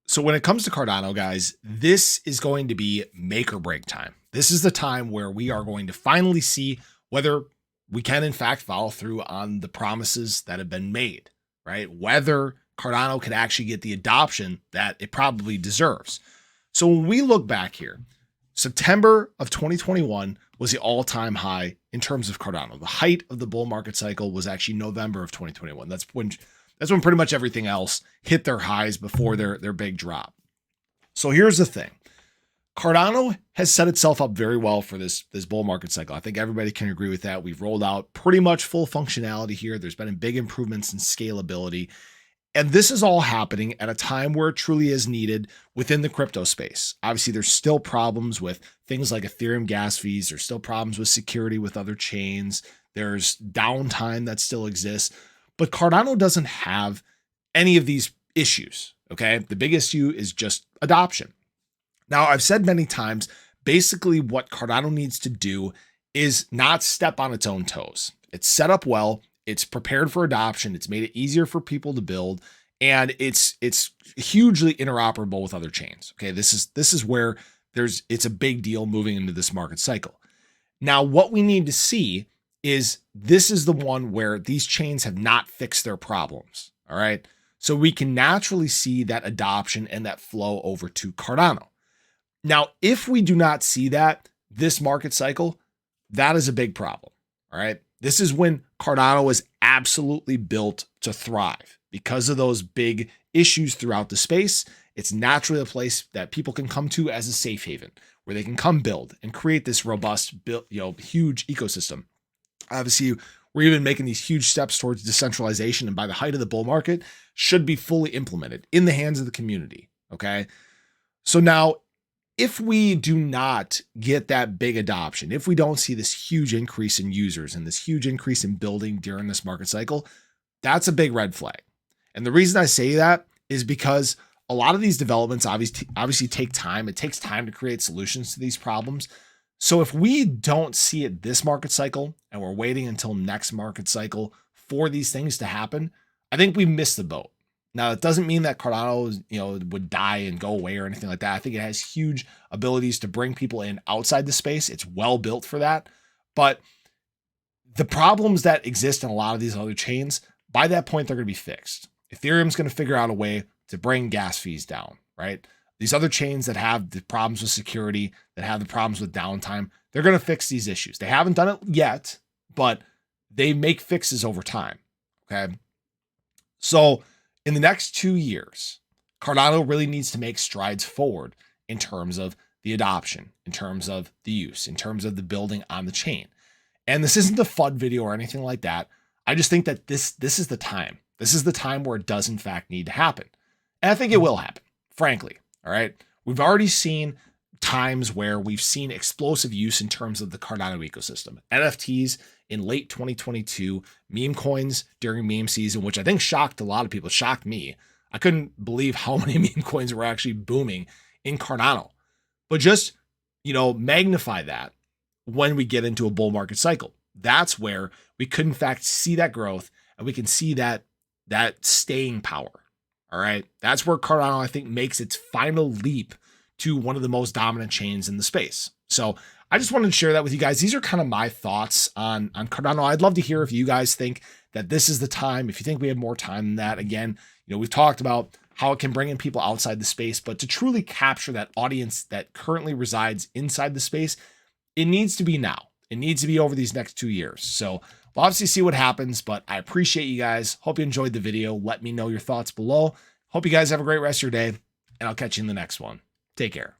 So when it comes to Cardano, guys, this is going to be make or break time. This is the time where we are going to finally see whether we can in fact follow through on the promises that have been made, right? Whether Cardano can actually get the adoption that it probably deserves. So when we look back here, September of 2021 was the all-time high in terms of Cardano. The height of the bull market cycle was actually November of 2021. That's when pretty much everything else hit their highs before their big drop. So here's the thing. Cardano has set itself up very well for this bull market cycle. I think everybody can agree with that. We've rolled out pretty much full functionality here. There's been big improvements in scalability. And this is all happening at a time where it truly is needed within the crypto space. Obviously, there's still problems with things like Ethereum gas fees. There's still problems with security with other chains. There's downtime that still exists. But Cardano doesn't have any of these issues, okay? The big issue is just adoption. Now, I've said many times, basically what Cardano needs to do is not step on its own toes. It's set up well. It's prepared for adoption. It's made it easier for people to build, and it's hugely interoperable with other chains. Okay, this is where it's a big deal moving into this market cycle. Now, what we need to see is this is the one where these chains have not fixed their problems. All right, so we can naturally see that adoption and that flow over to Cardano. Now, if we do not see that this market cycle, that is a big problem. All right. This is when Cardano is absolutely built to thrive because of those big issues throughout the space. It's naturally a place that people can come to as a safe haven where they can come build and create this robust, huge ecosystem. Obviously, we're even making these huge steps towards decentralization, and by the height of the bull market should be fully implemented in the hands of the community. Okay. So now, if we do not get that big adoption, if we don't see this huge increase in users and this huge increase in building during this market cycle, that's a big red flag. And the reason I say that is because a lot of these developments obviously take time. It takes time to create solutions to these problems. So if we don't see it this market cycle and we're waiting until next market cycle for these things to happen, I think we missed the boat. Now, it doesn't mean that Cardano, would die and go away or anything like that. I think it has huge abilities to bring people in outside the space. It's well built for that. But the problems that exist in a lot of these other chains, by that point, they're going to be fixed. Ethereum's going to figure out a way to bring gas fees down, right? These other chains that have the problems with security, that have the problems with downtime, they're going to fix these issues. They haven't done it yet, but they make fixes over time, okay? So in the next 2 years, Cardano really needs to make strides forward in terms of the adoption, in terms of the use, in terms of the building on the chain. And this isn't a FUD video or anything like that. I just think that this is the time. This is the time where it does in fact need to happen. And I think it will happen, frankly. All right. We've already seen times where we've seen explosive use in terms of the Cardano ecosystem. NFTs in late 2022, meme coins during meme season, which I think shocked a lot of people, shocked me. I couldn't believe how many meme coins were actually booming in Cardano. But just, magnify that when we get into a bull market cycle. That's where we could in fact see that growth, and we can see that staying power. All right. That's where Cardano, I think, makes its final leap to one of the most dominant chains in the space. So I just wanted to share that with you guys. These are kind of my thoughts on Cardano. I'd love to hear if you guys think that this is the time, if you think we have more time than that. Again, we've talked about how it can bring in people outside the space, but to truly capture that audience that currently resides inside the space, it needs to be now. It needs to be over these next 2 years. So we'll obviously see what happens, but I appreciate you guys. Hope you enjoyed the video. Let me know your thoughts below. Hope you guys have a great rest of your day, and I'll catch you in the next one. Take care.